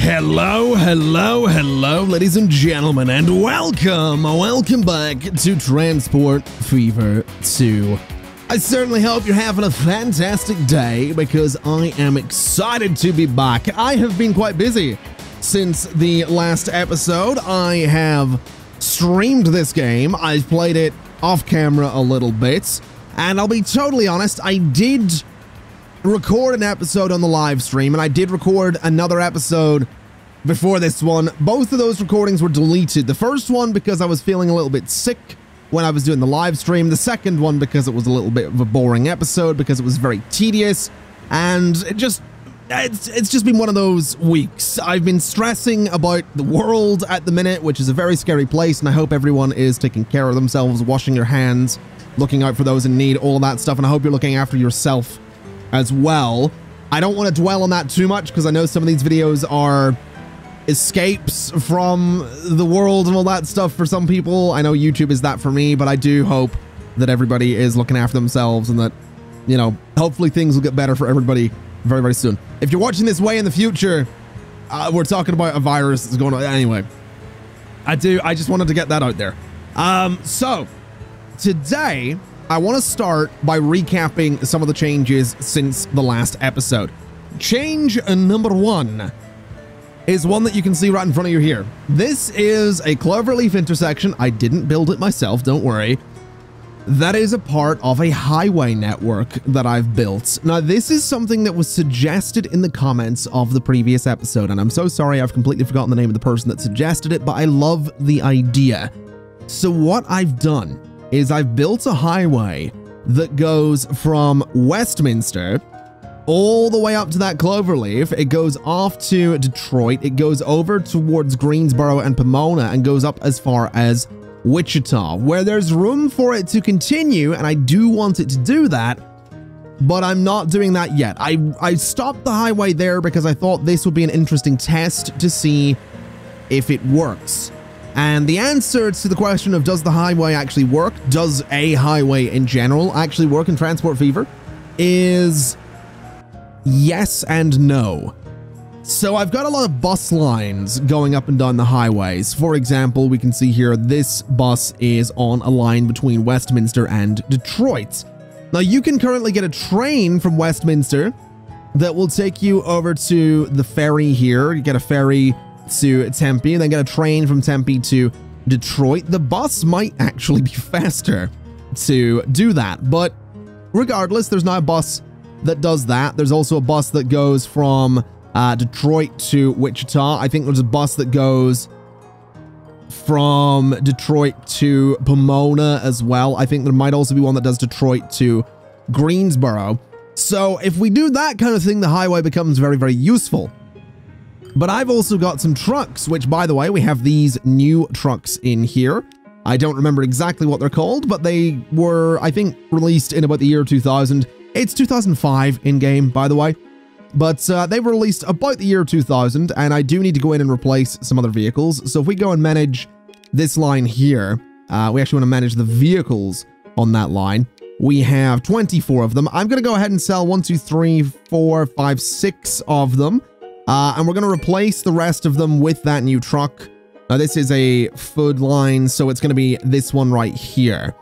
Hello, ladies and gentlemen, and welcome back to Transport Fever 2. I certainly hope you're having a fantastic day, because I am excited to be back. I have been quite busy since the last episode. I have streamed this game. I've played it off camera a little bit, and I'll be totally honest, I did record an episode on the live stream, and I did record another episode before this one. Both of those recordings were deleted. The first one because I was feeling a little bit sick when I was doing the live stream. The second one because it was a little bit of a boring episode, because it was very tedious, and it's just been one of those weeks. I've been stressing about the world at the minute, which is a very scary place, and I hope everyone is taking care of themselves, washing your hands, looking out for those in need, all of that stuff, and I hope you're looking after yourself as well. I don't want to dwell on that too much, because I know some of these videos are escapes from the world and all that stuff for some people. I know YouTube is that for me, but I do hope that everybody is looking after themselves, and that, you know, hopefully things will get better for everybody very, very soon. If you're watching this way in the future, we're talking about a virus that's going on. Anyway, I just wanted to get that out there. So today I want to start by recapping some of the changes since the last episode. Change number 1 is one that you can see right in front of you here. This is a cloverleaf intersection. I didn't build it myself, don't worry. That is a part of a highway network that I've built. Now, this is something that was suggested in the comments of the previous episode, and I'm so sorry I've completely forgotten the name of the person that suggested it, but I love the idea. So what I've done is I've built a highway that goes from Westminster all the way up to that cloverleaf. It goes off to Detroit. It goes over towards Greensboro and Pomona, and goes up as far as Wichita, where there's room for it to continue, and I do want it to do that, but I'm not doing that yet. I stopped the highway there because I thought this would be an interesting test to see if it works. And the answer to the question of does the highway actually work, does a highway in general actually work in Transport Fever, is yes and no. So I've got a lot of bus lines going up and down the highways. For example, we can see here this bus is on a line between Westminster and Detroit. Now, you can currently get a train from Westminster that will take you over to the ferry here. You get a ferry to Tempe, and then get a train from Tempe to Detroit. The bus might actually be faster to do that, but regardless, there's now a bus that does that. There's also a bus that goes from Detroit to Wichita. I think there's a bus that goes from Detroit to Pomona as well. I think there might also be one that does Detroit to Greensboro. So if we do that kind of thing, the highway becomes very, very useful. But I've also got some trucks, which, by the way, we have these new trucks in here. I don't remember exactly what they're called, but they were, I think, released in about the year 2000. It's 2005 in-game, by the way. But they were released about the year 2000, and I do need to go in and replace some other vehicles. So if we go and manage this line here, we actually want to manage the vehicles on that line. We have 24 of them. I'm going to go ahead and sell 1, 2, 3, 4, 5, 6 of them. And we're going to replace the rest of them with that new truck. Now, this is a food line, so it's going to be this one right here.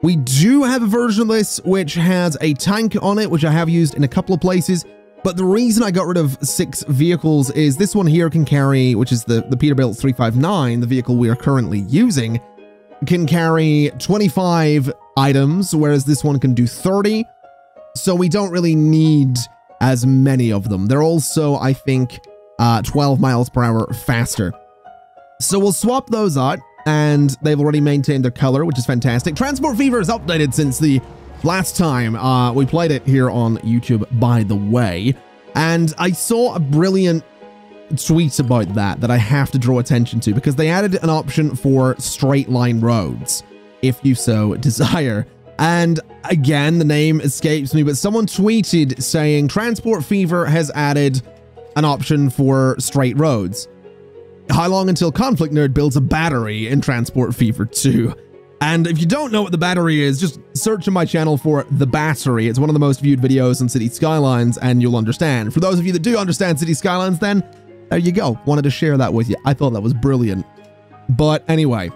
We do have a version of this which has a tank on it, which I have used in a couple of places. But the reason I got rid of 6 vehicles is this one here can carry, which is the Peterbilt 359, the vehicle we are currently using, can carry 25 items, whereas this one can do 30. So we don't really need as many of them. They're also, I think, 12 miles per hour faster. So we'll swap those out, and they've already maintained their color, which is fantastic. Transport Fever is updated since the last time we played it here on YouTube, by the way. And I saw a brilliant tweet about that I have to draw attention to, because they added an option for straight line roads, if you so desire. And again, the name escapes me, but someone tweeted saying Transport Fever has added an option for straight roads. How long until Conflict Nerd builds a battery in Transport Fever 2? And if you don't know what the battery is, just search on my channel for The Battery. It's one of the most viewed videos on City Skylines, and you'll understand. For those of you that do understand City Skylines, then there you go. Wanted to share that with you. I thought that was brilliant. But anyway,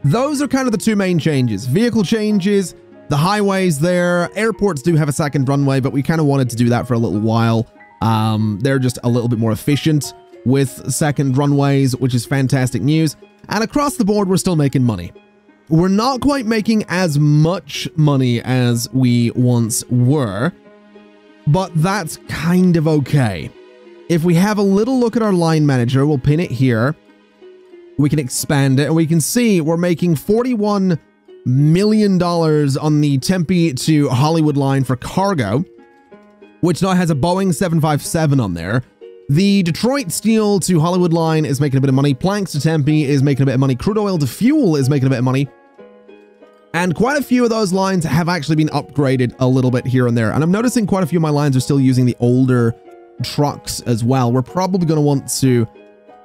those are kind of the two main changes. Vehicle changes, the highways there. Airports do have a second runway, but we kind of wanted to do that for a little while. They're just a little bit more efficient with second runways, which is fantastic news. And across the board, we're still making money. We're not quite making as much money as we once were, but that's kind of okay. If we have a little look at our line manager, we'll pin it here. We can expand it, and we can see we're making $41 million on the Tempe to Hollywood line for cargo, which now has a Boeing 757 on there. The Detroit steel to Hollywood line is making a bit of money. Planks to Tempe is making a bit of money. Crude oil to fuel is making a bit of money. And quite a few of those lines have actually been upgraded a little bit here and there. And I'm noticing quite a few of my lines are still using the older trucks as well. We're probably going to want to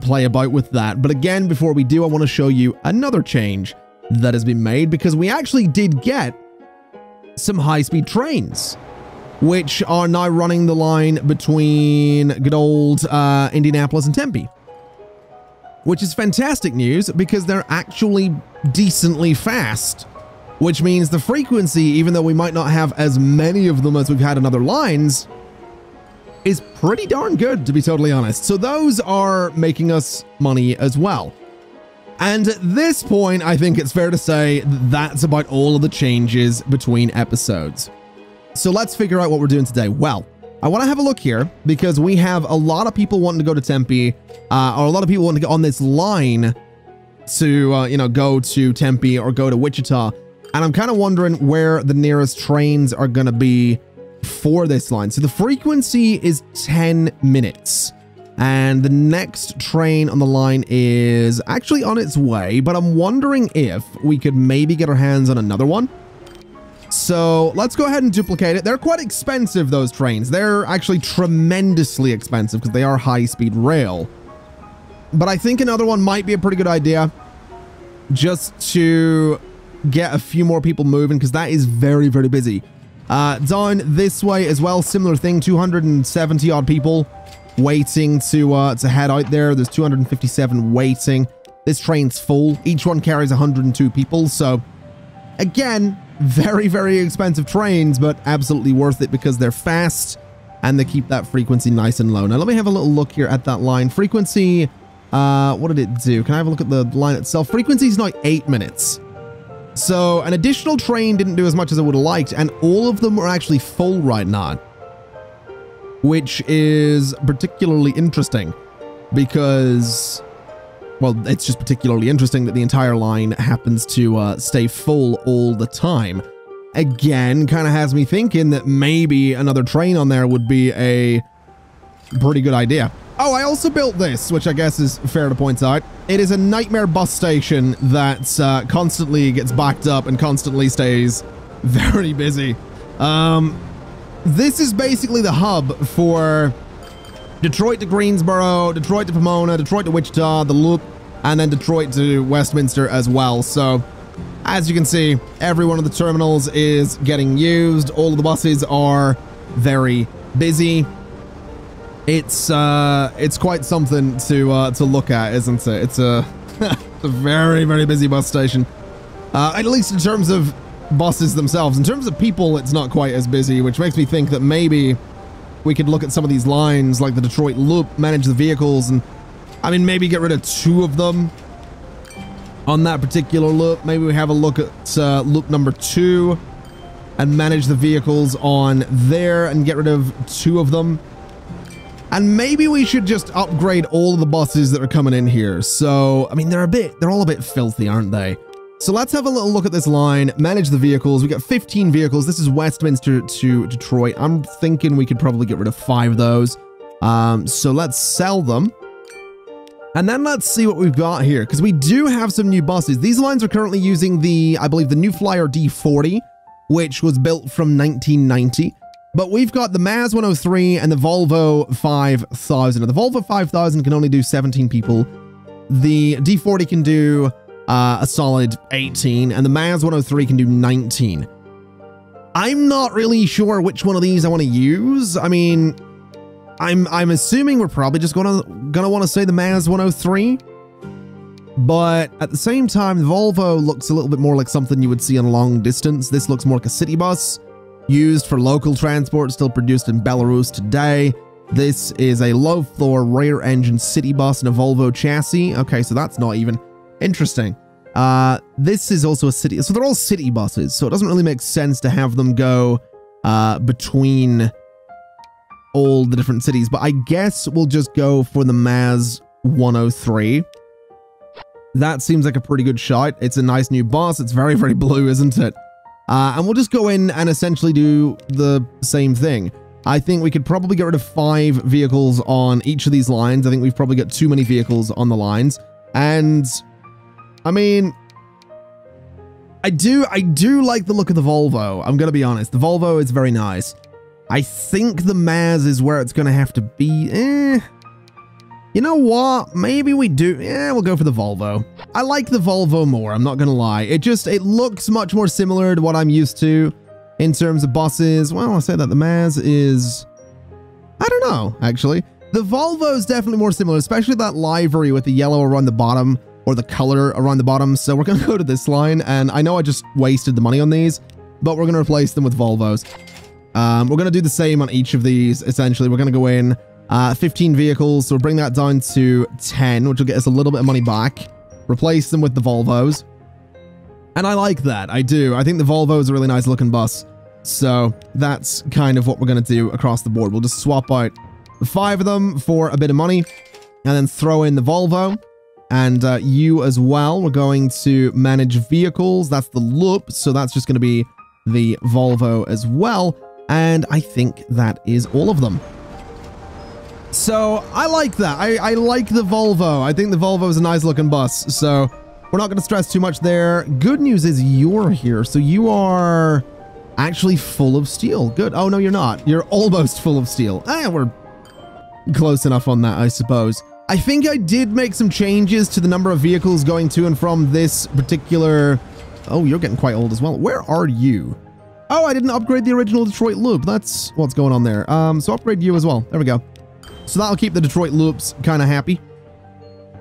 play about with that. But again, before we do, I want to show you another change that has been made, because we actually did get some high-speed trains, which are now running the line between good old Indianapolis and Tempe, which is fantastic news because they're actually decently fast, which means the frequency, even though we might not have as many of them as we've had on other lines, is pretty darn good, to be totally honest. So those are making us money as well. And at this point, I think it's fair to say that's about all of the changes between episodes. So let's figure out what we're doing today. Well, I want to have a look here because we have a lot of people wanting to go to Tempe, or a lot of people wanting to get on this line to, you know, go to Tempe or go to Wichita. And I'm kind of wondering where the nearest trains are going to be for this line. So the frequency is 10 minutes. And the next train on the line is actually on its way, but I'm wondering if we could maybe get our hands on another one. So let's go ahead and duplicate it. They're quite expensive, those trains. They're actually tremendously expensive because they are high-speed rail. But I think another one might be a pretty good idea just to get a few more people moving, because that is very, very busy. Down this way as well, similar thing, 270 odd people waiting to head out there. There's 257 waiting. This train's full. Each one carries 102 people. So again, very, very expensive trains, but absolutely worth it because they're fast and they keep that frequency nice and low. Now let me have a little look here at that line. Frequency, what did it do? Can I have a look at the line itself? Frequency is now 8 minutes. So an additional train didn't do as much as I would have liked, and all of them are actually full right now, which is particularly interesting because, well, it's just particularly interesting that the entire line happens to stay full all the time. Again, kind of has me thinking that maybe another train on there would be a pretty good idea. Oh, I also built this, which I guess is fair to point out. It is a nightmare bus station that constantly gets backed up and constantly stays very busy. This is basically the hub for Detroit to Greensboro, Detroit to Pomona, Detroit to Wichita, the Loop, and then Detroit to Westminster as well. So, as you can see, every one of the terminals is getting used. All of the buses are very busy. It's quite something to look at, isn't it? It's a, it's a very, very busy bus station. At least in terms of buses themselves. In terms of people, it's not quite as busy, which makes me think that maybe we could look at some of these lines like the Detroit Loop, manage the vehicles, and I mean, maybe get rid of 2 of them on that particular loop. Maybe we have a look at loop number 2 and manage the vehicles on there and get rid of 2 of them. And maybe we should just upgrade all of the buses that are coming in here. So, I mean, they're all a bit filthy, aren't they? So let's have a little look at this line, manage the vehicles. We got 15 vehicles. This is Westminster to Detroit. I'm thinking we could probably get rid of 5 of those. So let's sell them. And then let's see what we've got here, because we do have some new buses. These lines are currently using the, I believe, the New Flyer D40, which was built from 1990. But we've got the Maz 103 and the Volvo 5000. Now, the Volvo 5000 can only do 17 people. The D40 can do a solid 18, and the Maz 103 can do 19. I'm not really sure which one of these I want to use. I mean, I'm assuming we're probably just gonna want to say the Maz 103. But at the same time, the Volvo looks a little bit more like something you would see on a long distance. This looks more like a city bus used for local transport, still produced in Belarus today. This is a low-floor rear-engine city bus in a Volvo chassis. Okay, so that's not even interesting. This is also a city, so they're all city buses, so it doesn't really make sense to have them go between all the different cities, but I guess we'll just go for the Maz 103. That seems like a pretty good shot. It's a nice new bus. It's very, very blue, isn't it? And we'll just go in and essentially do the same thing. I think we could probably get rid of 5 vehicles on each of these lines. I think we've probably got too many vehicles on the lines. And I mean, I do like the look of the Volvo. I'm going to be honest. The Volvo is very nice. I think the Maz is where it's going to have to be. You know what? Maybe we do. Yeah, we'll go for the Volvo. I like the Volvo more. I'm not going to lie. It looks much more similar to what I'm used to in terms of buses. Well, I say that the Maz is, I don't know, actually. The Volvo is definitely more similar, especially that livery with the yellow around the bottom, or the color around the bottom. So we're going to go to this line, and I know I just wasted the money on these, but we're going to replace them with Volvos. We're going to do the same on each of these, essentially. We're going to go in 15 vehicles, so we'll bring that down to 10, which will get us a little bit of money back. Replace them with the Volvos. And I like that, I do. I think the Volvo is a really nice looking bus. So that's kind of what we're going to do across the board. We'll just swap out 5 of them for a bit of money, and then throw in the Volvo. And you as well, we're going to manage vehicles. That's the loop, so that's just going to be the Volvo as well. And I think that is all of them. So I like that. I like the Volvo. I think the Volvo is a nice looking bus. So we're not going to stress too much there. Good news is you're here. So you are actually full of steel. Good. Oh, no, you're not. You're almost full of steel. We're close enough on that, I suppose. I think I did make some changes to the number of vehicles going to and from this particular... Oh, you're getting quite old as well. Where are you? Oh, I didn't upgrade the original Detroit loop. That's what's going on there. So upgrade you as well. There we go. So that'll keep the Detroit loops kind of happy.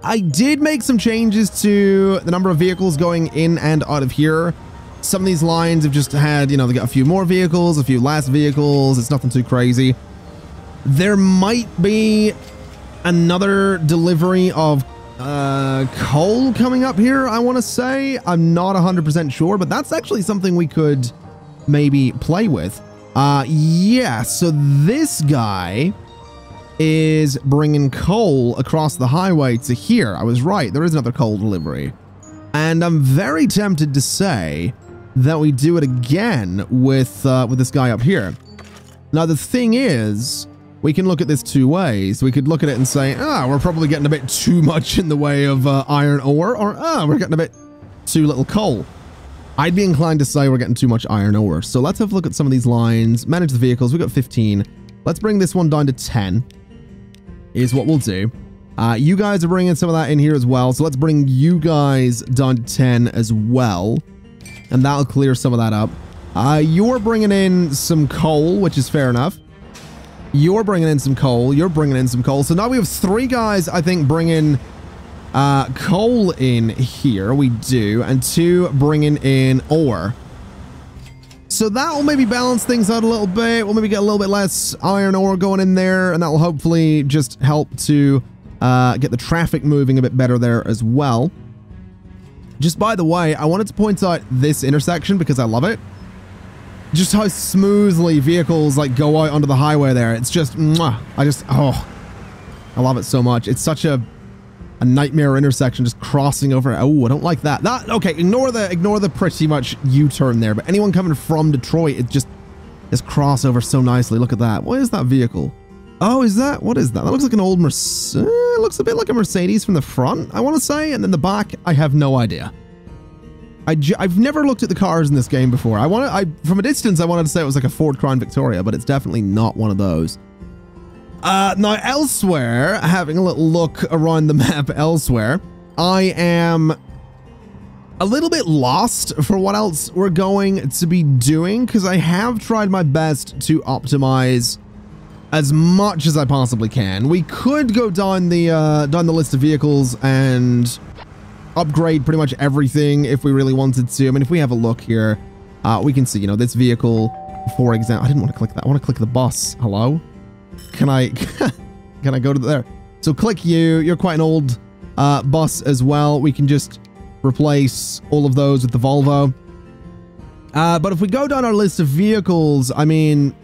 I did make some changes to the number of vehicles going in and out of here. Some of these lines have just had, you know, they got a few more vehicles, a few less vehicles. It's nothing too crazy. There might be another delivery of coal coming up here, I want to say. I'm not 100% sure, but that's actually something we could maybe play with. Yeah, so this guy is bringing coal across the highway to here. I was right. There is another coal delivery. And I'm very tempted to say that we do it again with this guy up here. Now, the thing is, we can look at this 2 ways. We could look at it and say, we're probably getting a bit too much in the way of iron ore, or we're getting a bit too little coal. I'd be inclined to say we're getting too much iron ore. So let's have a look at some of these lines. Manage the vehicles. We've got 15. Let's bring this one down to 10. Is what we'll do. You guys are bringing some of that in here as well. So let's bring you guys down to 10 as well. And that'll clear some of that up. You're bringing in some coal, which is fair enough. You're bringing in some coal. You're bringing in some coal. So now we have 3 guys, I think, bringing coal in here. We do. And 2 bringing in ore. So that will maybe balance things out a little bit. We'll maybe get a little bit less iron ore going in there, and that will hopefully just help to get the traffic moving a bit better there as well. Just by the way, I wanted to point out this intersection because I love it. Just how smoothly vehicles like go out onto the highway there. It's just, mwah, I love it so much. It's such a nightmare intersection, just crossing over. Oh, I don't like that. Okay, ignore the pretty much U-turn there. But anyone coming from Detroit, it just is crossover so nicely. Look at that. What is that vehicle? Oh, is that? What is that? That looks like an old Mercedes. Looks a bit like a Mercedes from the front, I want to say, and then the back, I have no idea. I've never looked at the cars in this game before. From a distance, I wanted to say it was like a Ford Crown Victoria, but it's definitely not one of those. Now, elsewhere, having a little look around the map elsewhere, I am a little bit lost for what else we're going to be doing, because I have tried my best to optimize as much as I possibly can. We could go down the list of vehicles and upgrade pretty much everything if we really wanted to. I mean, if we have a look here, we can see, you know, this vehicle, for example. I didn't want to click that. I want to click the bus. Hello? Can I can I go to there? So click you. You're quite an old bus as well. We can just replace all of those with the Volvo. But if we go down our list of vehicles, I mean,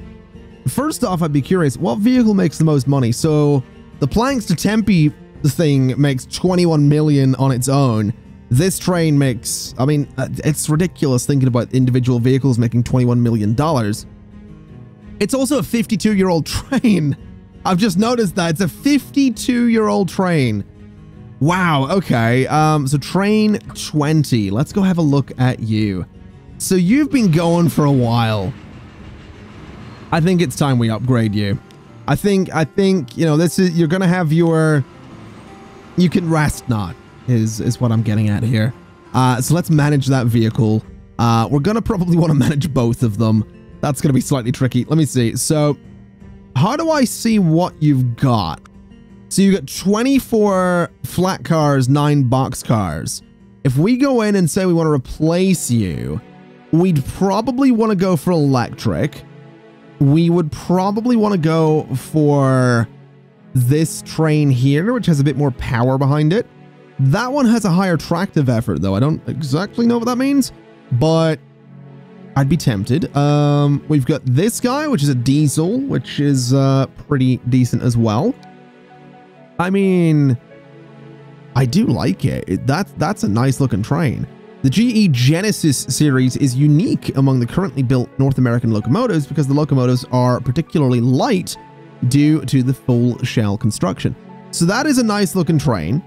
first off, I'd be curious, what vehicle makes the most money? So the Planks to Tempe thing makes 21 million on its own. This train makes, I mean, it's ridiculous thinking about individual vehicles making $21 million. It's also a 52-year-old train. I've just noticed that. It's a 52-year-old train. Wow, okay. So train 20. Let's go have a look at you. So you've been going for a while. I think it's time we upgrade you. I think, you know, this is, you're going to have your, you can rest not, is what I'm getting at here. So let's manage that vehicle. We're going to probably want to manage both of them. That's going to be slightly tricky. Let me see. So how do I see what you've got? So you got 24 flat cars, 9 box cars. If we go in and say we want to replace you, we'd probably want to go for electric. We would probably want to go for this train here, which has a bit more power behind it. That one has a higher tractive effort, though. I don't exactly know what that means, but I'd be tempted. We've got this guy, which is a diesel, which is pretty decent as well. I mean, I do like it. That's a nice looking train. The GE Genesis series is unique among the currently built North American locomotives because the locomotives are particularly light due to the full shell construction. So that is a nice looking train.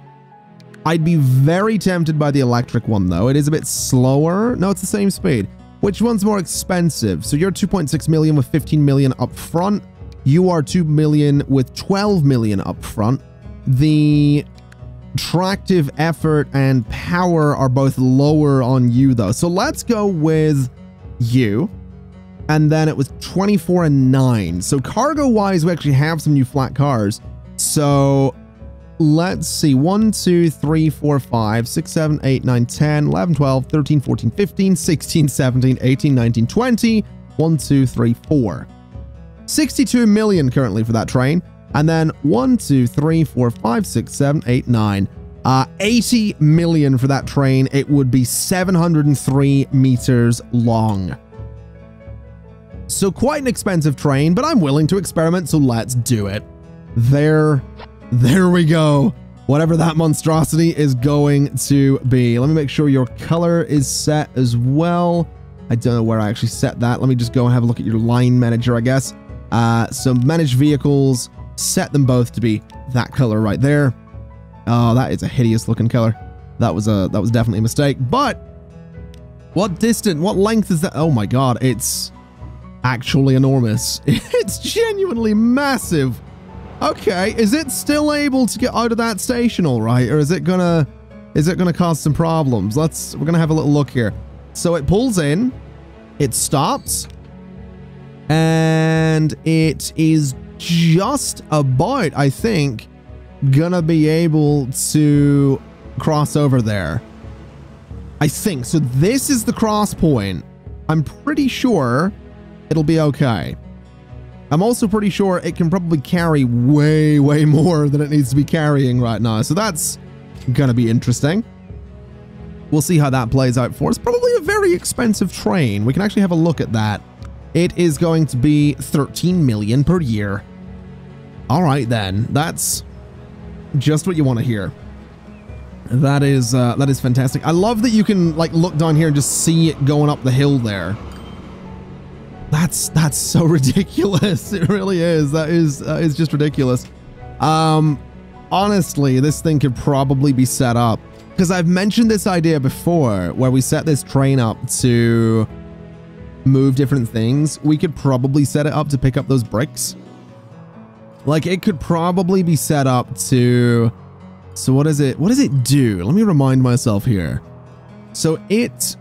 I'd be very tempted by the electric one, though. It is a bit slower. No, it's the same speed. Which one's more expensive? So you're 2.6 million with 15 million up front. You are 2 million with 12 million up front. The tractive effort and power are both lower on you, though. So let's go with you. And then it was 24 and 9. So cargo-wise, we actually have some new flat cars. So let's see. 1, 2, 3, 4, 5, 6, 7, 8, 9, 10, 11, 12, 13, 14, 15, 16, 17, 18, 19, 20. 1, 2, 3, 4. 62 million currently for that train. And then 1, 2, 3, 4, 5, 6, 7, 8, 9. 80 million for that train. It would be 703 meters long. So quite an expensive train, but I'm willing to experiment, so let's do it. There we go. Whatever that monstrosity is going to be. Let me make sure your color is set as well. I don't know where I actually set that. Let me just go and have a look at your line manager, I guess. So manage vehicles. Set them both to be that color right there. Oh, that is a hideous looking color. That was definitely a mistake. But what length is that? Oh my god, it's actually enormous. It's genuinely massive. Okay, is it still able to get out of that station all right, or is it gonna cause some problems? We're gonna have a little look here. So it pulls in, it stops, and it is just about, I think, gonna be able to cross over there. I think. So this is the cross point. I'm pretty sure it'll be okay. I'm also pretty sure it can probably carry way, way more than it needs to be carrying right now. So that's gonna be interesting. We'll see how that plays out for us. Probably a very expensive train. We can actually have a look at that. It is going to be 13 million per year. All right, then. That's just what you want to hear. That is fantastic. I love that you can like look down here and just see it going up the hill there. That's so ridiculous. It really is. That is just ridiculous. Honestly, this thing could probably be set up because I've mentioned this idea before where we set this train up to move different things. We could probably set it up to pick up those bricks. Like it could probably be set up to, so what does it do? Let me remind myself here. So it's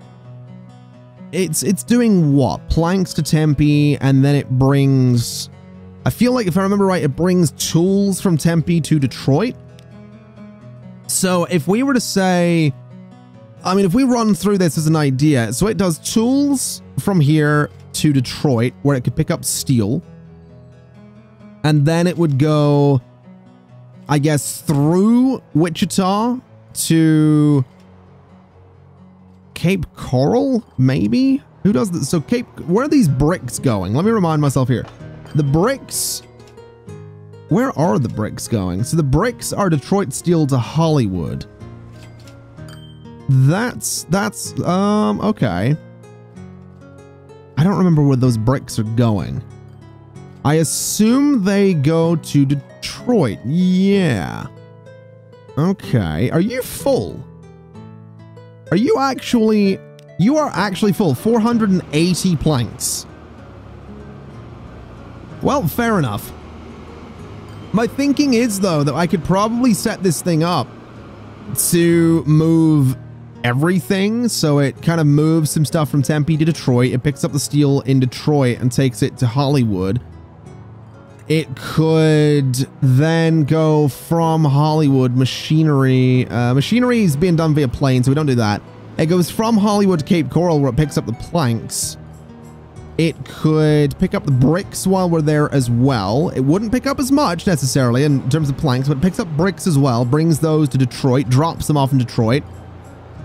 doing what? Planks to Tempe, and then it brings I feel like if I remember right, it brings tools from Tempe to Detroit. So if we were to say, I mean, if we run through this as an idea, so it does tools from here to Detroit, where it could pick up steel. And then it would go, I guess, through Wichita to Cape Coral, maybe? Who does this? So where are these bricks going? Let me remind myself here. The bricks, where are the bricks going? So the bricks are Detroit Steel to Hollywood. That's okay. I don't remember where those bricks are going. I assume they go to Detroit. Yeah. Okay. Are you full? Are you actually... You are actually full. 480 planks. Well, fair enough. My thinking is, though, that I could probably set this thing up to move everything. So it kind of moves some stuff from Tempe to Detroit. It picks up the steel in Detroit and takes it to Hollywood. It could then go from Hollywood, machinery. Machinery is being done via plane, so we don't do that. It goes from Hollywood to Cape Coral, where it picks up the planks. It could pick up the bricks while we're there as well. It wouldn't pick up as much necessarily in terms of planks, but it picks up bricks as well, brings those to Detroit, drops them off in Detroit.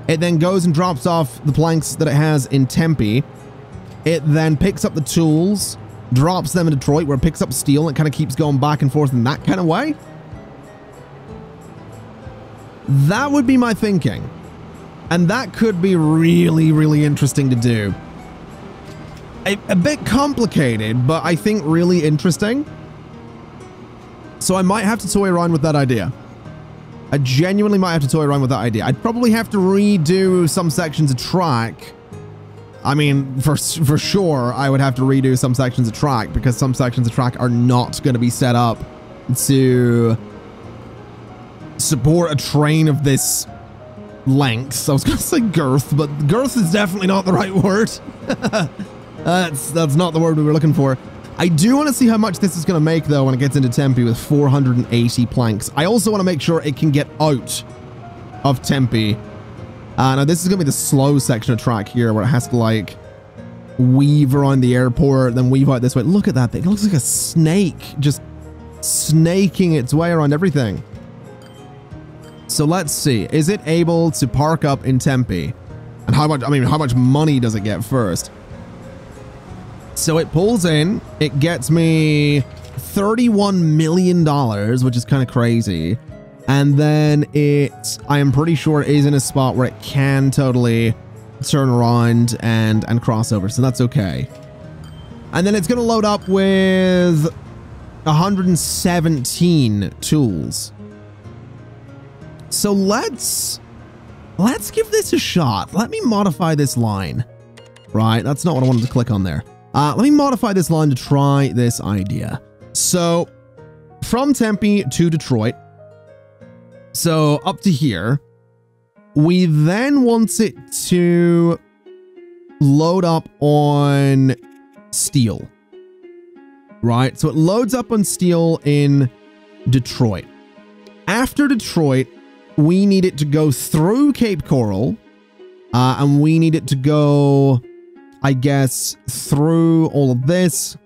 It then goes and drops off the planks that it has in Tempe. It then picks up the tools, drops them in Detroit, where it picks up steel, and it kind of keeps going back and forth in that kind of way. That would be my thinking. And that could be really, really interesting to do. A bit complicated, but I think really interesting. So I might have to toy around with that idea. I genuinely might have to toy around with that idea. I'd probably have to redo some sections of track. I mean, for sure, I would have to redo some sections of track, because some sections of track are not going to be set up to support a train of this length. I was going to say girth, but girth is definitely not the right word. That's not the word we were looking for. I do want to see how much this is going to make, though, when it gets into Tempe with 480 planks. I also want to make sure it can get out of Tempe. Now, this is going to be the slow section of track here, where it has to, like, weave around the airport, then weave out this way. Look at that thing. It looks like a snake, just snaking its way around everything. So let's see. Is it able to park up in Tempe? And how much, I mean, how much money does it get first? So it pulls in. It gets me $31 million, which is kind of crazy. And then I am pretty sure it is in a spot where it can totally turn around and cross over. So that's okay. And then it's going to load up with 117 tools. So let's give this a shot. Let me modify this line. Right, that's not what I wanted to click on there. Let me modify this line to try this idea. So from Tempe to Detroit, so up to here, we then want it to load up on steel. Right, so it loads up on steel in Detroit. After Detroit, we need it to go through Cape Coral, and we need it to go, I guess, through all of this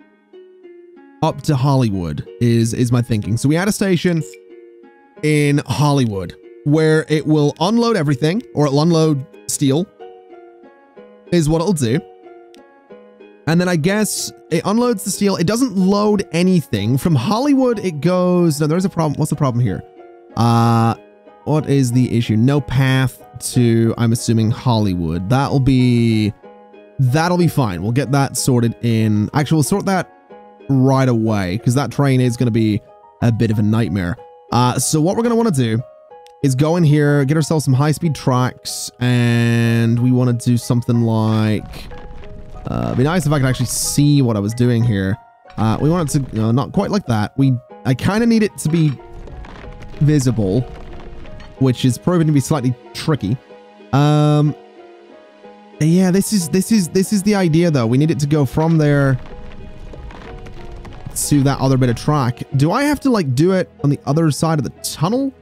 up to Hollywood is my thinking. So we add a station in Hollywood where it will unload everything, or it'll unload steel, is what it'll do. And then I guess it unloads the steel. It doesn't load anything. From Hollywood, it goes... No, there's a problem. What's the problem here? What is the issue? No path to, I'm assuming, Hollywood. That'll be fine. We'll get that sorted in. Actually, we'll sort that right away, because that train is going to be a bit of a nightmare. So what we're going to want to do is go in here, get ourselves some high-speed tracks, and we want to do something like... it'd be nice if I could actually see what I was doing here. We want it to, not quite like that. I kind of need it to be visible, which is proving to be slightly tricky. Yeah, this is the idea, though. We need it to go from there to that other bit of track. Do I have to like do it on the other side of the tunnel?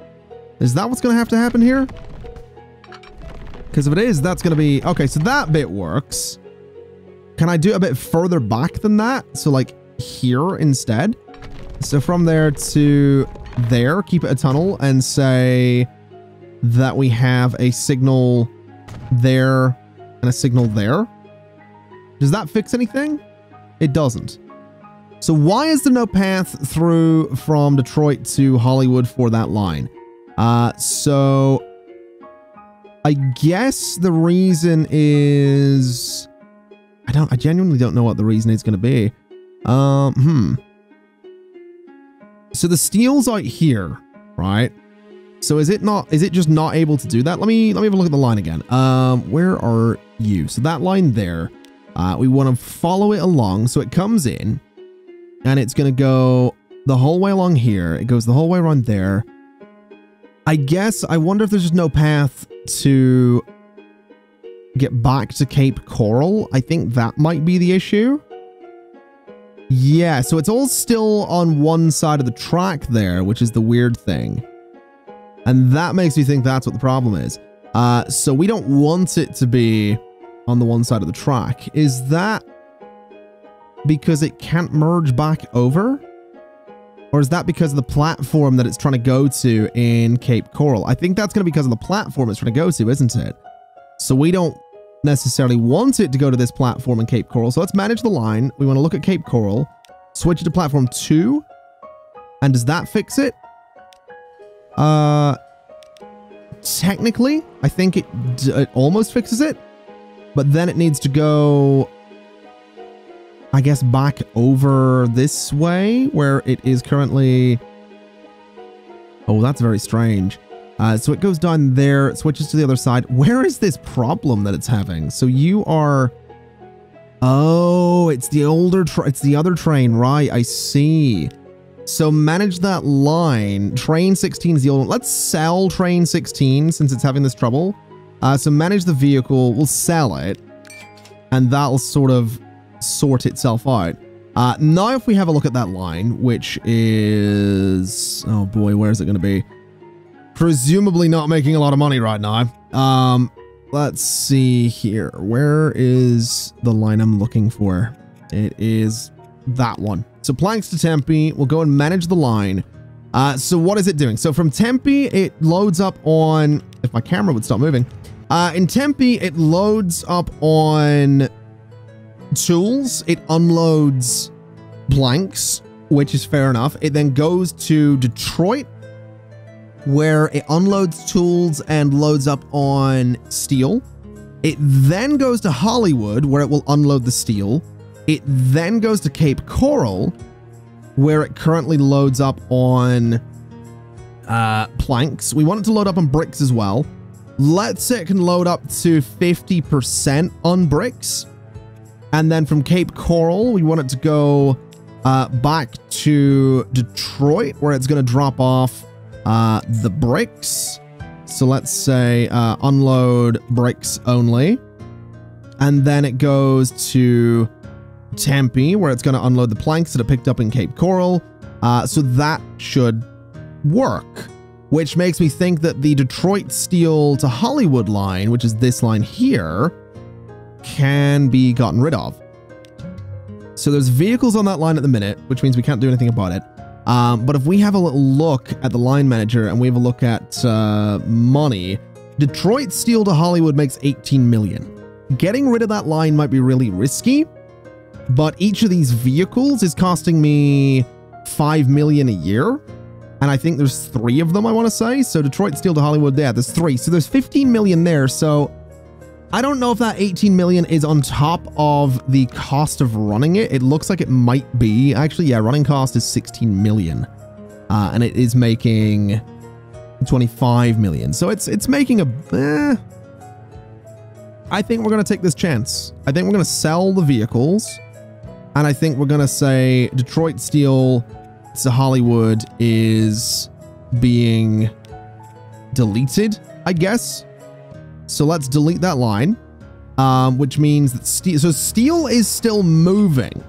Is that what's going to have to happen here? Because if it is, that's going to be... Okay, so that bit works. Can I do it a bit further back than that? So like here instead? So from there to there, keep it a tunnel and say that we have a signal there and a signal there. Does that fix anything? It doesn't. So why is there no path through from Detroit to Hollywood for that line? So I guess the reason is... I genuinely don't know what the reason is going to be. So the steel's out here, right? So is it just not able to do that? Let me have a look at the line again. Where are you? So that line there, we want to follow it along. So it comes in and it's going to go the whole way along here. It goes the whole way around there. I guess, I wonder if there's just no path to get back to Cape Coral. I think that might be the issue. Yeah, so it's all still on one side of the track there, which is the weird thing. And that makes me think that's what the problem is. So we don't want it to be on the one side of the track. Is that because it can't merge back over? Or is that because of the platform that it's trying to go to in Cape Coral? I think that's going to be because of the platform it's trying to go to, isn't it? So we don't necessarily want it to go to this platform in Cape Coral. So let's manage the line. We want to look at Cape Coral, switch it to platform 2. And does that fix it? Technically, I think it almost fixes it. But then it needs to go, I guess, back over this way where it is currently. Oh, that's very strange. So it goes down there, it switches to the other side. Where is this problem that it's having? So you are... Oh, it's the other train, right? I see. So manage that line. Train 16 is the old one. Let's sell train 16 since it's having this trouble. So manage the vehicle. We'll sell it. And that'll sort of sort itself out. Now if we have a look at that line, which is... Oh boy, where is it going to be? Presumably not making a lot of money right now. Let's see here. Where is the line I'm looking for? It is that one. So planks to Tempe. We'll go and manage the line. So what is it doing? So from Tempe, it loads up on... If my camera would stop moving. In Tempe, it loads up on tools. It unloads planks, which is fair enough. It then goes to Detroit, where it unloads tools and loads up on steel. It then goes to Hollywood, where it will unload the steel. It then goes to Cape Coral, where it currently loads up on planks. We want it to load up on bricks as well. Let's say it can load up to 50% on bricks. And then from Cape Coral, we want it to go back to Detroit, where it's going to drop off the bricks. So let's say unload bricks only. And then it goes to Tempe, where it's going to unload the planks that it picked up in Cape Coral. So that should work. Which makes me think that the Detroit Steel to Hollywood line, which is this line here, can be gotten rid of. So there's vehicles on that line at the minute, which means we can't do anything about it. But if we have a little look at the line manager and we have a look at money, Detroit Steel to Hollywood makes 18 million. Getting rid of that line might be really risky, but each of these vehicles is costing me 5 million a year. And I think there's 3 of them, I want to say. So Detroit Steel to Hollywood, yeah, there's 3. So there's 15 million there. So I don't know if that 18 million is on top of the cost of running it. It looks like it might be. Actually, yeah, running cost is 16 million. And it is making 25 million. So it's making a... I think we're going to take this chance. I think we're going to sell the vehicles. And I think we're going to say Detroit Steel to Hollywood is being deleted, I guess. So let's delete that line, which means that steel is still moving,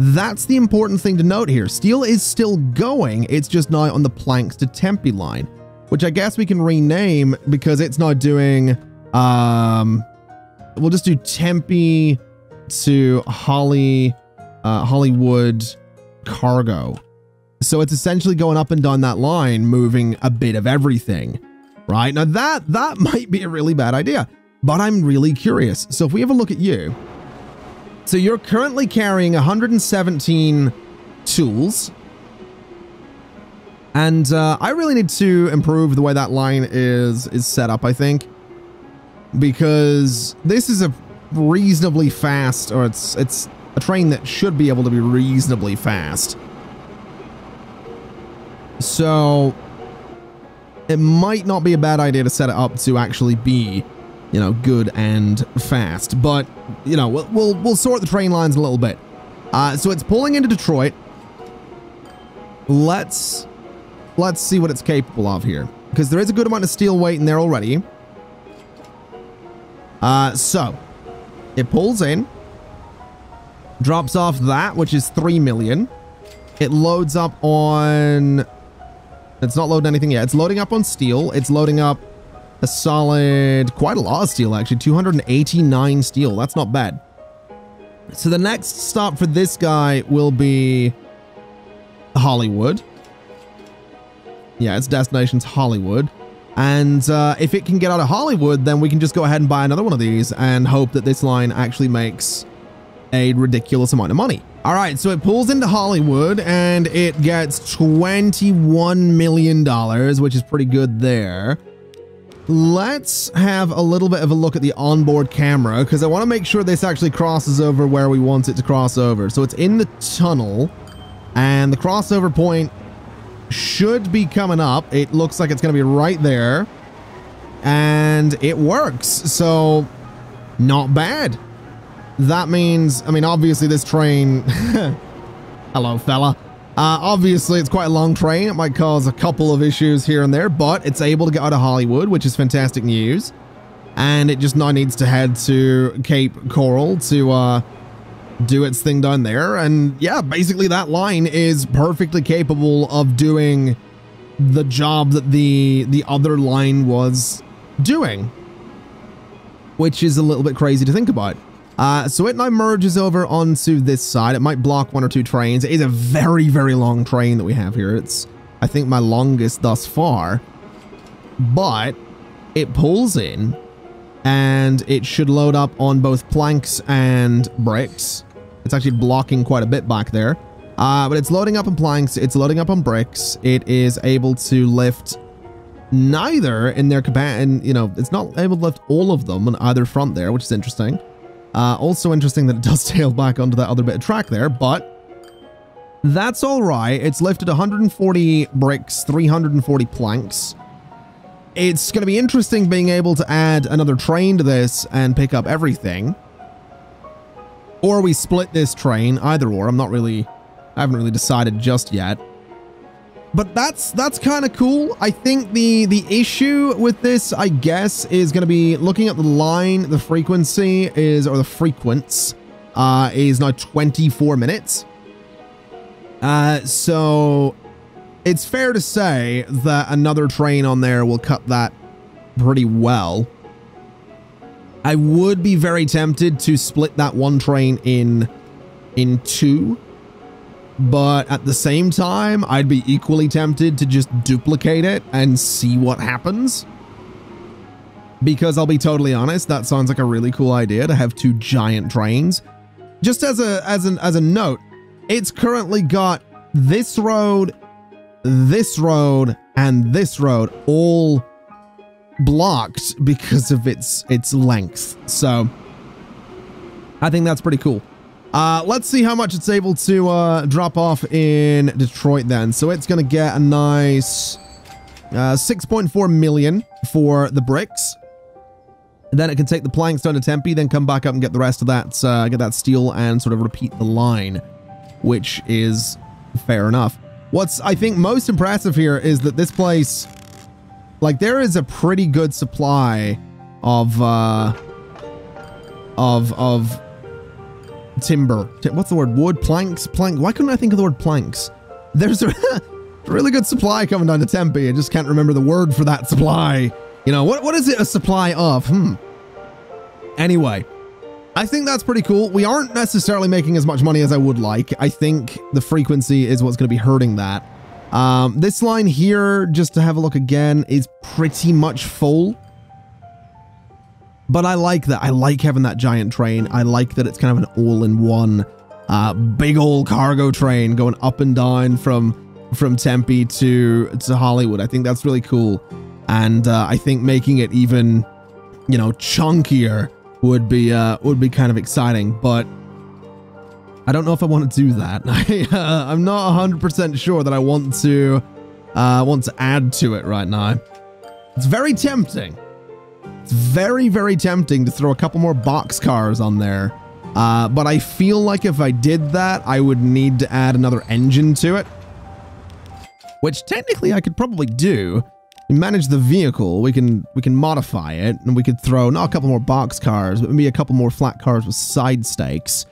That's the important thing to note here. Steel is still going. It's just now on the planks to Tempe line, which I guess we can rename because it's now doing, we'll just do Tempe to Hollywood cargo. So it's essentially going up and down that line, moving a bit of everything, right? Now that might be a really bad idea, but I'm really curious. So if we have a look at you, so you're currently carrying 117 tools, and I really need to improve the way that line is set up, I think, because this is a reasonably fast, or it's a train that should be able to be reasonably fast. So it might not be a bad idea to set it up to actually be, you know, good and fast, but you know, we'll sort the train lines a little bit. So it's pulling into Detroit. Let's see what it's capable of here, because there is a good amount of steel weight in there already. So it pulls in, drops off that, which is 3 million. It loads up on, it's not loading anything yet. It's loading up on steel. It's loading up a solid, quite a lot of steel actually, 289 steel. That's not bad. So the next stop for this guy will be Hollywood. Yeah, its destination's Hollywood. And if it can get out of Hollywood, then we can just go ahead and buy another one of these and hope that this line actually makes a ridiculous amount of money. All right, so it pulls into Hollywood and it gets $21 million, which is pretty good there. Let's have a little bit of a look at the onboard camera, because I want to make sure this actually crosses over where we want it to cross over. So it's in the tunnel, and the crossover point should be coming up. It looks like it's going to be right there, and it works. So not bad. That means, I mean, obviously this train, hello fella. Obviously it's quite a long train. It might cause a couple of issues here and there, but it's able to get out of Hollywood, which is fantastic news. And it just now needs to head to Cape Coral to do its thing down there. And yeah, basically that line is perfectly capable of doing the job that the other line was doing, which is a little bit crazy to think about. So it now merges over onto this side. It might block one or two trains. It is a very, very long train that we have here. It's, I think, my longest thus far. But it pulls in, and it should load up on both planks and bricks. It's actually blocking quite a bit back there. But it's loading up on planks. It's loading up on bricks. It is able to lift neither in their capacity, and you know, it's not able to lift all of them on either front there, which is interesting. Also interesting that it does tail back onto that other bit of track there, but that's all right. It's lifted 140 bricks, 340 planks. It's going to be interesting being able to add another train to this and pick up everything. Or we split this train, either or. I haven't really decided just yet. But that's kind of cool. I think the issue with this, I guess, is going to be looking at the line. The frequency is, or the frequency is now 24 minutes. So it's fair to say that another train on there will cut that pretty well. I would be very tempted to split that one train in two. But at the same time, I'd be equally tempted to just duplicate it and see what happens. Because I'll be totally honest, that sounds like a really cool idea to have two giant trains. Just as a note, it's currently got this road, and this road all blocked because of its length. So I think that's pretty cool. Let's see how much it's able to drop off in Detroit then. So it's going to get a nice 6.4 million for the bricks. And then it can take the planks down to Tempe, then come back up and get the rest of that, get that steel and sort of repeat the line, which is fair enough. What's, I think, most impressive here is that this place, like, there is a pretty good supply of timber. What's the word? Wood, planks, plank. Why couldn't I think of the word planks? There's a really good supply coming down to Tempe. I just can't remember the word for that supply. You know, what is it a supply of? Anyway, I think that's pretty cool. We aren't necessarily making as much money as I would like. I think the frequency is what's going to be hurting that. This line here, just to have a look again, is pretty much full. But I like that. I like having that giant train. I like that it's kind of an all-in-one big old cargo train going up and down from Tempe to Hollywood. I think that's really cool. And I think making it even, you know, chunkier would be kind of exciting. But I don't know if I want to do that. I'm not 100% sure that I want to add to it right now. It's very tempting. It's very, very tempting to throw a couple more boxcars on there. But I feel like if I did that, I would need to add another engine to it. Which technically I could probably do. We manage the vehicle, we can modify it, and we could throw not a couple more boxcars, but maybe a couple more flat cars with side stakes.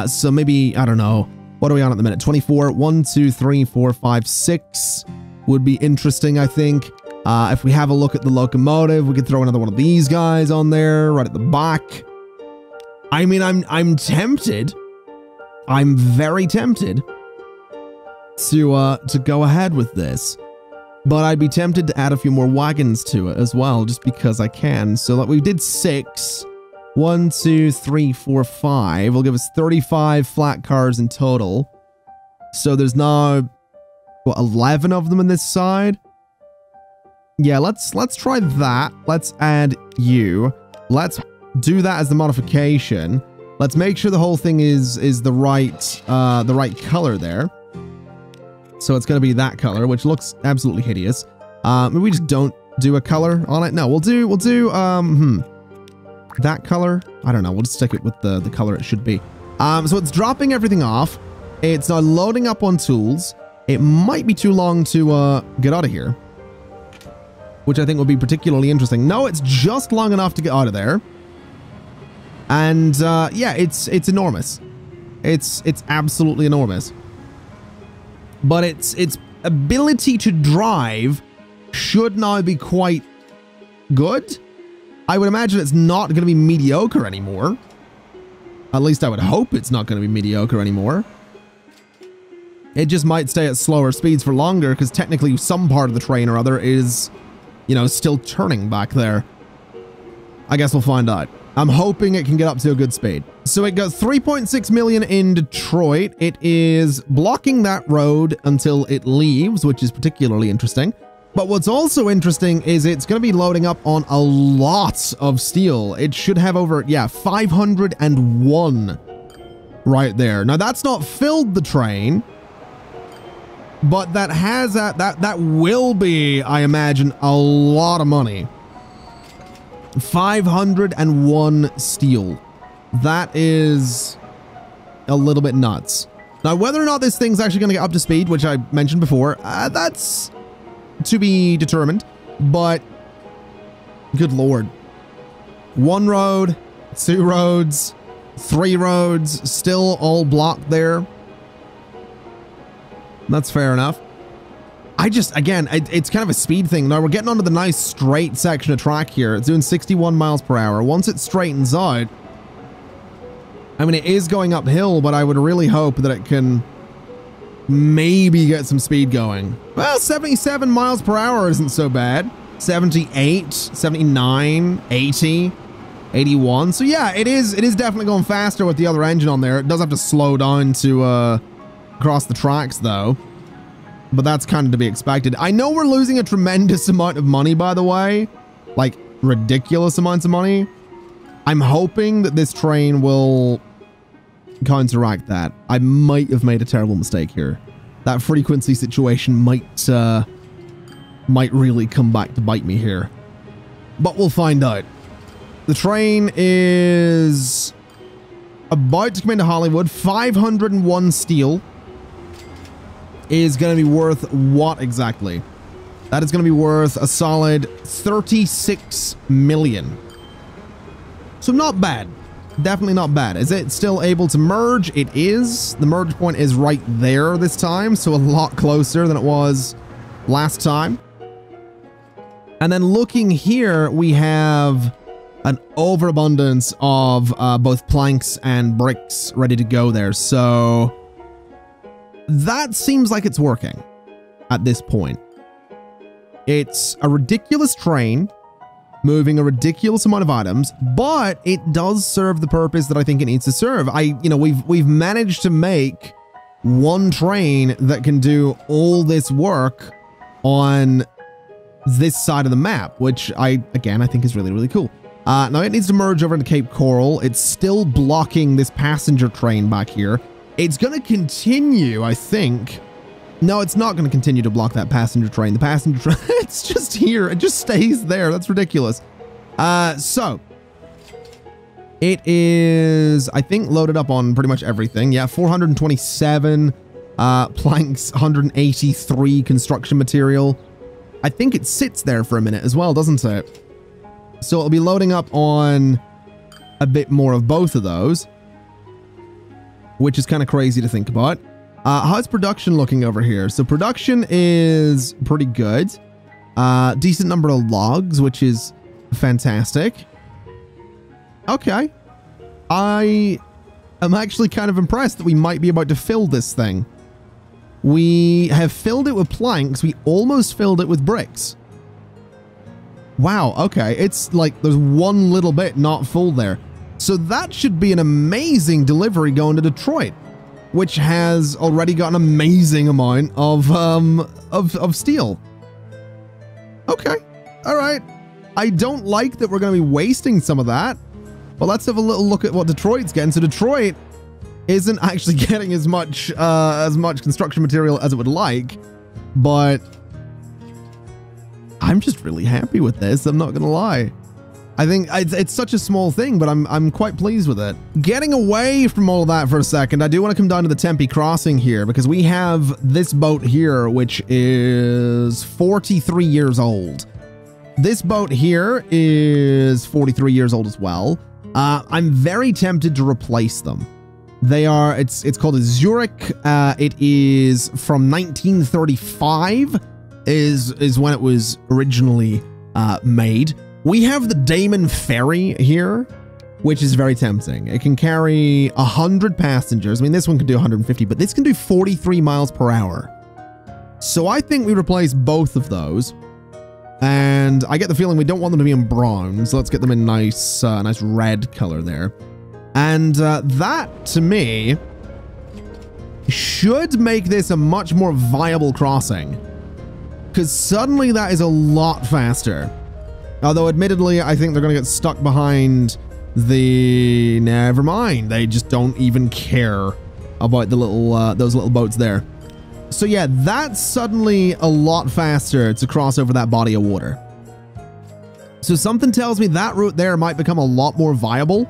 So maybe, I don't know, what are we on at the minute? 24, 1, 2, 3, 4, 5, 6 would be interesting, I think. If we have a look at the locomotive, we could throw another one of these guys on there, right at the back. I mean, I'm tempted. I'm very tempted to go ahead with this. But I'd be tempted to add a few more wagons to it as well, just because I can. So like we did 6. 1, 2, 3, 4, 5 will give us 35 flat cars in total. So there's now, what, 11 of them on this side? Yeah, let's try that. Let's add you. Let's do that as the modification. Let's make sure the whole thing is the right color there. So it's going to be that color, which looks absolutely hideous. Maybe we just don't do a color on it. No, we'll do that color. I don't know. We'll just stick it with the color it should be. So it's dropping everything off. It's now loading up on tools. It might be too long to get out of here, which I think will be particularly interesting. No, it's just long enough to get out of there. And yeah, it's enormous. It's absolutely enormous. But its ability to drive should now be quite good. I would imagine it's not going to be mediocre anymore. At least I would hope it's not going to be mediocre anymore. It just might stay at slower speeds for longer because technically some part of the train or other is, you know, still turning back there. I guess we'll find out. I'm hoping it can get up to a good speed. So it goes 3.6 million in Detroit. It is blocking that road until it leaves, which is particularly interesting. But what's also interesting is it's going to be loading up on a lot of steel. It should have over, yeah, 501 right there. Now that's not filled the train, but that has that will be, I imagine, a lot of money. 501 steel. That is a little bit nuts. Now, whether or not this thing's actually going to get up to speed, which I mentioned before, that's to be determined. But good lord. 1 road, 2 roads, 3 roads, still all blocked there. That's fair enough. Again, it's kind of a speed thing. Now we're getting onto the nice straight section of track here. It's doing 61 miles per hour. Once it straightens out, I mean, it is going uphill, but I would really hope that it can maybe get some speed going. Well, 77 miles per hour isn't so bad. 78, 79, 80, 81. So yeah, it is definitely going faster with the other engine on there. It does have to slow down to cross the tracks though. But that's kind of to be expected. I know we're losing a tremendous amount of money, by the way. Like, ridiculous amounts of money. I'm hoping that this train will counteract that. I might have made a terrible mistake here. That frequency situation might really come back to bite me here. But we'll find out. The train is about to come into Hollywood. 501 steel. Is going to be worth what exactly? That is going to be worth a solid 36 million. So not bad. definitely not bad. Is it still able to merge? It is. The merge point is right there this time, so a lot closer than it was last time. And then looking here, we have an overabundance of both planks and bricks ready to go there. So that seems like it's working at this point. It's a ridiculous train moving a ridiculous amount of items, but it does serve the purpose that I think it needs to serve. We've managed to make one train that can do all this work on this side of the map, which I think is really, really cool. Now it needs to merge over into Cape Coral. It's still blocking this passenger train back here. It's going to continue, I think. No, it's not going to continue to block that passenger train. The passenger train, it's just here. It just stays there. That's ridiculous. So it is, I think, loaded up on pretty much everything. Yeah, 427 planks, 183 construction material. I think it sits there for a minute as well, doesn't it? So it'll be loading up on a bit more of both of those, which is kind of crazy to think about. How's production looking over here? So production is pretty good. Decent number of logs, which is fantastic. Okay. I am actually kind of impressed that we might be about to fill this thing. We have filled it with planks. We almost filled it with bricks. Wow, okay. It's like there's one little bit not full there. So that should be an amazing delivery going to Detroit, which has already got an amazing amount of steel. Okay. All right. I don't like that we're going to be wasting some of that, but let's have a little look at what Detroit's getting. So Detroit isn't actually getting as much construction material as it would like, but I'm just really happy with this. I'm not going to lie. I think it's such a small thing, but I'm quite pleased with it. Getting away from all of that for a second, I do want to come down to the Tempe Crossing here, because we have this boat here, which is 43 years old. This boat here is 43 years old as well. I'm very tempted to replace them. They are, it's called a Zurich. It is from 1935 is when it was originally made. We have the Damon Ferry here, which is very tempting. It can carry 100 passengers. I mean, this one can do 150, but this can do 43 miles per hour. So I think we replace both of those. And I get the feeling we don't want them to be in brown, so let's get them in nice red color there. And that, to me, should make this a much more viable crossing, because suddenly that is a lot faster. Although, admittedly, I think they're going to get stuck behind the... Never mind. They just don't even care about the little those little boats there. So yeah, that's suddenly a lot faster to cross over that body of water. So something tells me that route there might become a lot more viable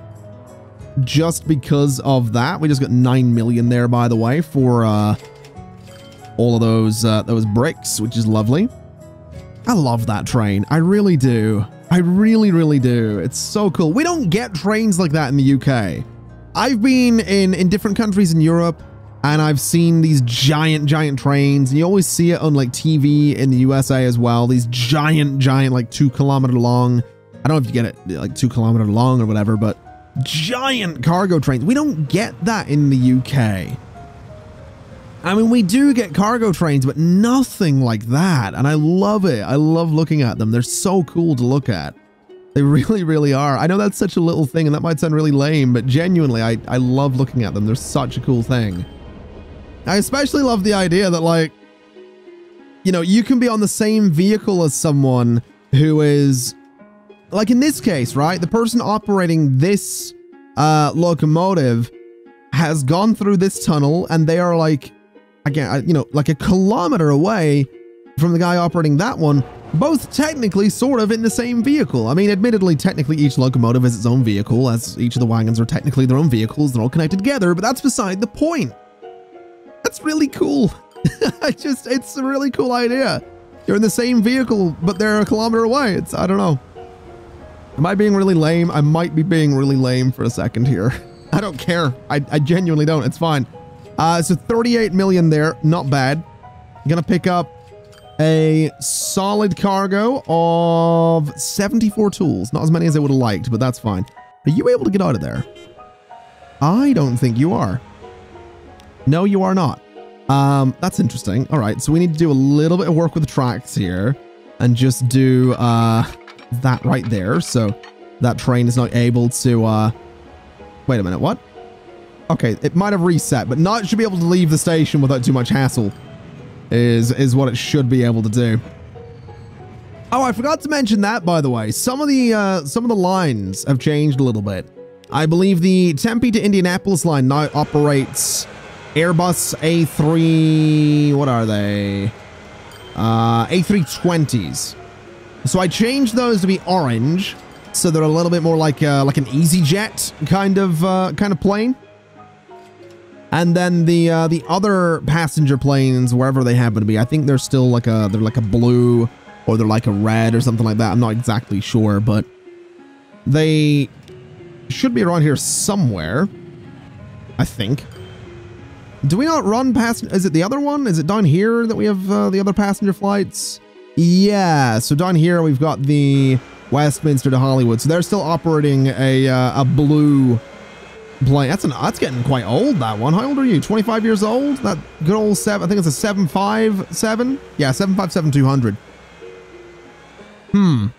just because of that. We just got 9 million there, by the way, for all of those bricks, which is lovely. I love that train. I really do. I really, really do. It's so cool. We don't get trains like that in the UK. I've been in different countries in Europe, and I've seen these giant trains, and you always see it on like TV in the USA as well. These giant, like 2 kilometer long. I don't know if you get it like 2 kilometer long or whatever, but giant cargo trains. We don't get that in the UK. I mean, we do get cargo trains, but nothing like that. And I love it. I love looking at them. They're so cool to look at. They really, really are. I know that's such a little thing, and that might sound really lame, but genuinely, I love looking at them. They're such a cool thing. I especially love the idea that, like, you know, you can be on the same vehicle as someone who is, like in this case, right? The person operating this locomotive has gone through this tunnel, and they are like, again, you know, like a kilometer away from the guy operating that one, both technically sort of in the same vehicle. I mean, admittedly, technically each locomotive is its own vehicle, as each of the wagons are technically their own vehicles. They're all connected together, but that's beside the point. That's really cool. It's a really cool idea. You're in the same vehicle, but they're a kilometer away. I don't know. Am I being really lame? I might be being really lame for a second here. I don't care. I genuinely don't. It's fine. So 38 million there. Not bad. I'm gonna pick up a solid cargo of 74 tools. Not as many as I would have liked, but that's fine. Are you able to get out of there? I don't think you are. No, you are not. That's interesting. All right, so we need to do a little bit of work with the tracks here and just do that right there. So that train is not able to... Wait a minute, what? Okay, it might have reset, but now it should be able to leave the station without too much hassle. Is what it should be able to do. Oh, I forgot to mention that, by the way. Some of the lines have changed a little bit. I believe the Tempe to Indianapolis line now operates Airbus A3... What are they? A320s. So I changed those to be orange, so they're a little bit more like an EasyJet kind of plane. And then the other passenger planes, wherever they happen to be, I think they're still like they're like a blue or they're like a red or something like that. I'm not exactly sure, but they should be around here somewhere, I think. Do we not run past? Is it the other one? Is it down here that we have the other passenger flights? Yeah. So down here we've got the Westminster to Hollywood. So they're still operating a blue plane. That's getting quite old, that one. How old are you? 25 years old? That good old I think it's a 757? Yeah, 757-200. I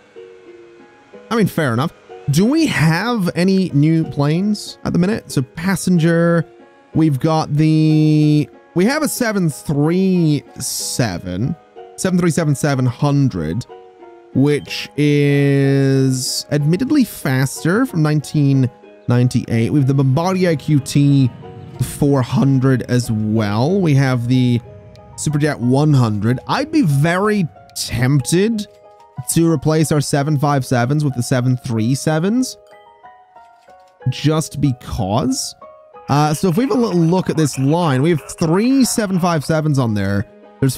mean, fair enough. Do we have any new planes at the minute? So passenger, we've got we have a 737-700, which is admittedly faster from 1998. We have the Bombardier QT 400 as well. We have the Superjet 100. I'd be very tempted to replace our 757s with the 737s just because. So if we have a little look at this line, we have 3 757s on there. There's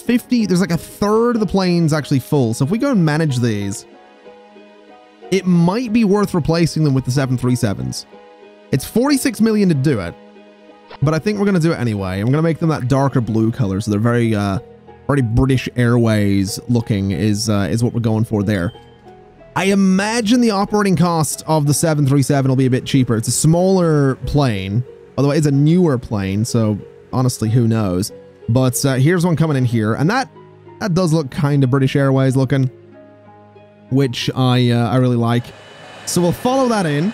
50, there's like a third of the planes actually full. So if we go and manage these, it might be worth replacing them with the 737s. It's 46 million to do it, but I think we're going to do it anyway. I'm going to make them that darker blue color, so they're very British Airways looking is what we're going for there. I imagine the operating cost of the 737 will be a bit cheaper. It's a smaller plane, although it is a newer plane, so honestly, who knows? But here's one coming in here, and that does look kind of British Airways looking, which I really like. So we'll follow that in.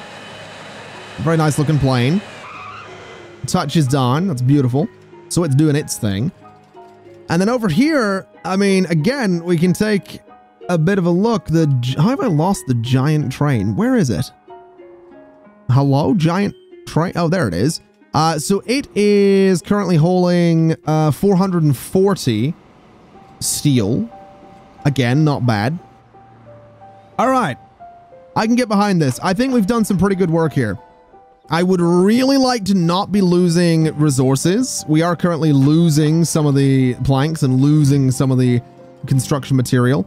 Very nice looking plane. Touches down. That's beautiful. So it's doing its thing. And then over here, I mean, again, we can take a bit of a look. How have I lost the giant train? Where is it? Hello, giant train. Oh, there it is. So it is currently holding 440 steel. Again, not bad. All right, I can get behind this. I think we've done some pretty good work here. I would really like to not be losing resources. We are currently losing some of the planks and losing some of the construction material.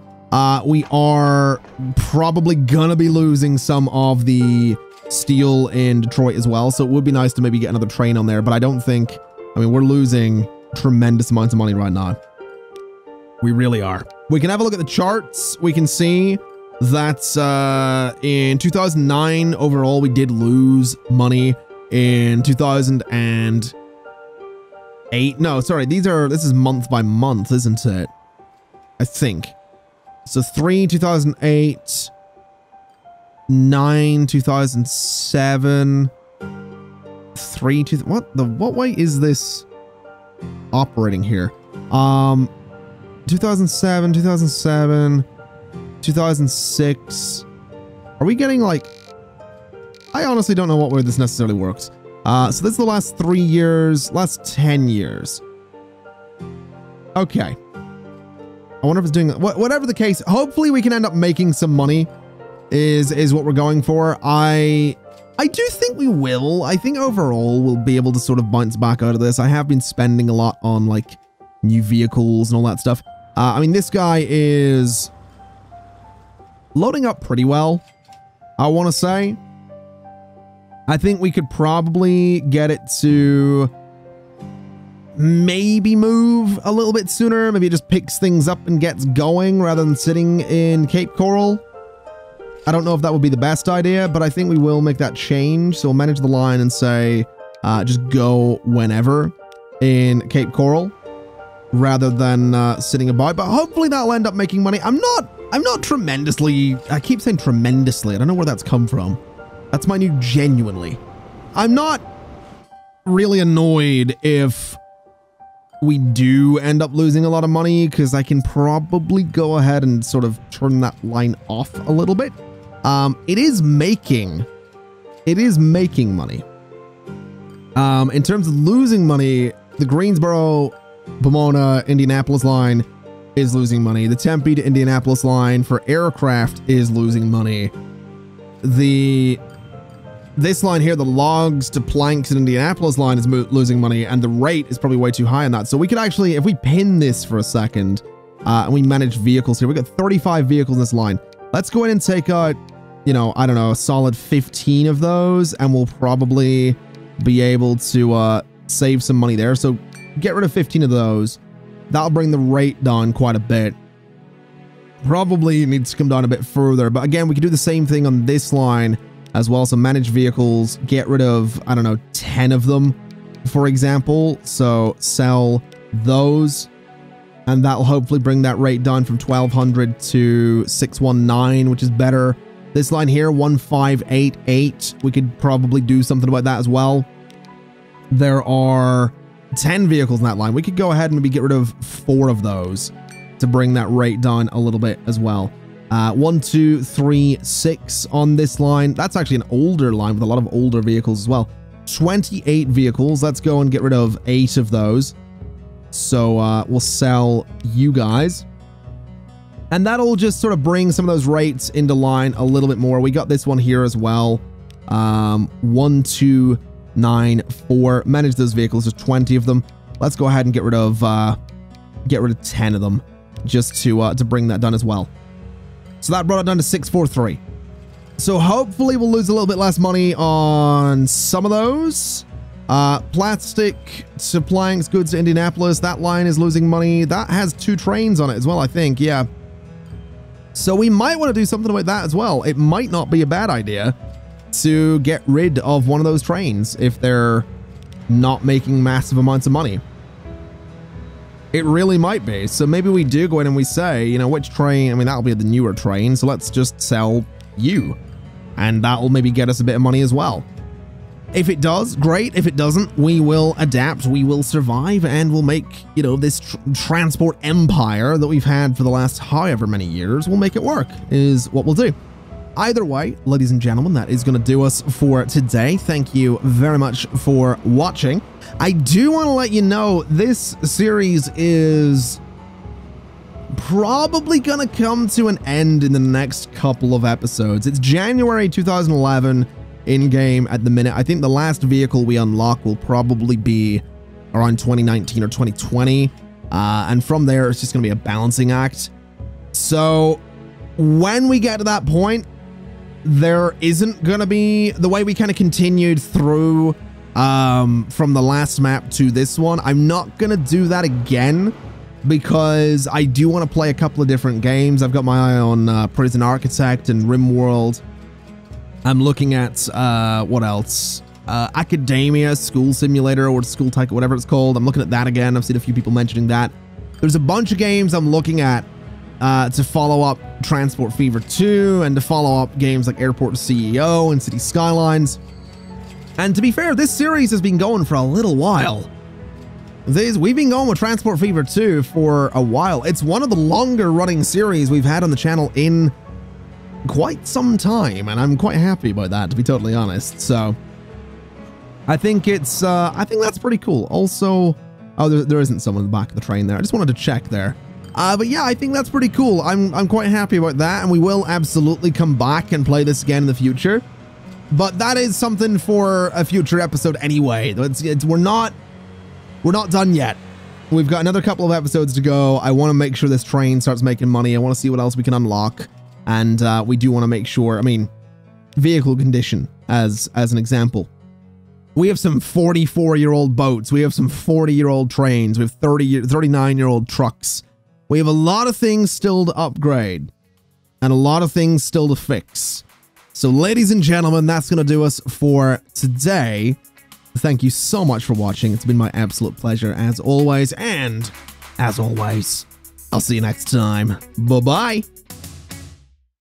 We are probably gonna be losing some of the steel in Detroit as well. So it would be nice to maybe get another train on there, but I don't think, I mean, we're losing tremendous amounts of money right now. We really are. We can have a look at the charts. We can see that in 2009 overall we did lose money. In 2008, no, sorry, this is month by month, isn't it? I think so. 2008, 9 2007, what way is this operating here? 2007, 2006. Are we getting like, I honestly don't know what way this necessarily works. So this is the last 3 years, last 10 years. Okay. I wonder if it's doing, whatever the case, hopefully we can end up making some money is what we're going for. I do think we will. I think overall we'll be able to sort of bounce back out of this. I have been spending a lot on like new vehicles and all that stuff. I mean, this guy is loading up pretty well. I want to say. I think we could probably get it to maybe move a little bit sooner. Maybe it just picks things up and gets going rather than sitting in Cape Coral. I don't know if that would be the best idea, but I think we will make that change. So we'll manage the line and say, just go whenever in Cape Coral rather than sitting about. But hopefully that'll end up making money. I'm not tremendously, I keep saying tremendously. I don't know where that's come from. That's my new genuinely. I'm not really annoyed if we do end up losing a lot of money, because I can probably go ahead and sort of turn that line off a little bit. It is making money. In terms of losing money, the Greensboro, Pomona, Indianapolis line is losing money. The Tempe to Indianapolis line for aircraft is losing money. This line here, the logs to planks in Indianapolis line is losing money, and the rate is probably way too high on that. So we could actually, if we pin this for a second, and we manage vehicles here, we got 35 vehicles in this line. Let's go ahead and take out, you know, I don't know, a solid 15 of those, and we'll probably be able to save some money there. So get rid of 15 of those. That'll bring the rate down quite a bit. Probably needs to come down a bit further, but again, we could do the same thing on this line as well. So manage vehicles, get rid of, I don't know, 10 of them, for example. So sell those, and that'll hopefully bring that rate down from 1200 to 619, which is better. This line here, 1588, we could probably do something about that as well. There are 10 vehicles in that line. We could go ahead and maybe get rid of 4 of those to bring that rate down a little bit as well. 1, 2, 3, 6 on this line. That's actually an older line with a lot of older vehicles as well. 28 vehicles. Let's go and get rid of 8 of those. So we'll sell you guys. And that'll just sort of bring some of those rates into line a little bit more. We got this one here as well. 1, 2, 9, 4. Manage those vehicles. There's 20 of them. Let's go ahead and get rid of 10 of them just to bring that down as well. So that brought it down to 643. So hopefully we'll lose a little bit less money on some of those. Plastic to planks, goods to Indianapolis. That line is losing money. That has 2 trains on it as well, I think. Yeah. So we might want to do something about that as well. It might not be a bad idea to get rid of one of those trains if they're not making massive amounts of money. It really might be. So maybe we do go in and we say, you know, which train, I mean, that'll be the newer train. So let's just sell you. And that'll maybe get us a bit of money as well. If it does, great. If it doesn't, we will adapt. We will survive, and we'll make, you know, this transport empire that we've had for the last however many years. We'll make it work, is what we'll do. Either way, ladies and gentlemen, that is going to do us for today. Thank you very much for watching. I do want to let you know this series is probably going to come to an end in the next couple of episodes. It's January 2011 in-game at the minute. I think the last vehicle we unlock will probably be around 2019 or 2020. And from there, it's just going to be a balancing act. So when we get to that point, there isn't going to be the way we kind of continued through from the last map to this one. I'm not going to do that again because I do want to play a couple of different games. I've got my eye on Prison Architect and RimWorld. I'm looking at what else? Academia, School Simulator, or School Tycoon, whatever it's called. I'm looking at that again. I've seen a few people mentioning that. There's a bunch of games I'm looking at to follow up Transport Fever 2 and to follow up games like Airport CEO and City Skylines. And to be fair, this series has been going for a little while. We've been going with Transport Fever 2 for a while. It's one of the longer running series we've had on the channel in quite some time, and I'm quite happy about that, to be totally honest. So I think it's I think that's pretty cool. Also, oh, there isn't someone in the back of the train there. I just wanted to check there. But yeah, I think that's pretty cool. I'm quite happy about that, and we will absolutely come back and play this again in the future. But that is something for a future episode anyway. We're not done yet. We've got another couple of episodes to go. I want to make sure this train starts making money. I want to see what else we can unlock. And we do want to make sure, I mean, vehicle condition as an example. We have some 44-year-old boats. We have some 40-year-old trains. We have 39-year-old trucks. We have a lot of things still to upgrade and a lot of things still to fix. So, ladies and gentlemen, that's going to do us for today. Thank you so much for watching. It's been my absolute pleasure as always. And as always, I'll see you next time. Bye-bye.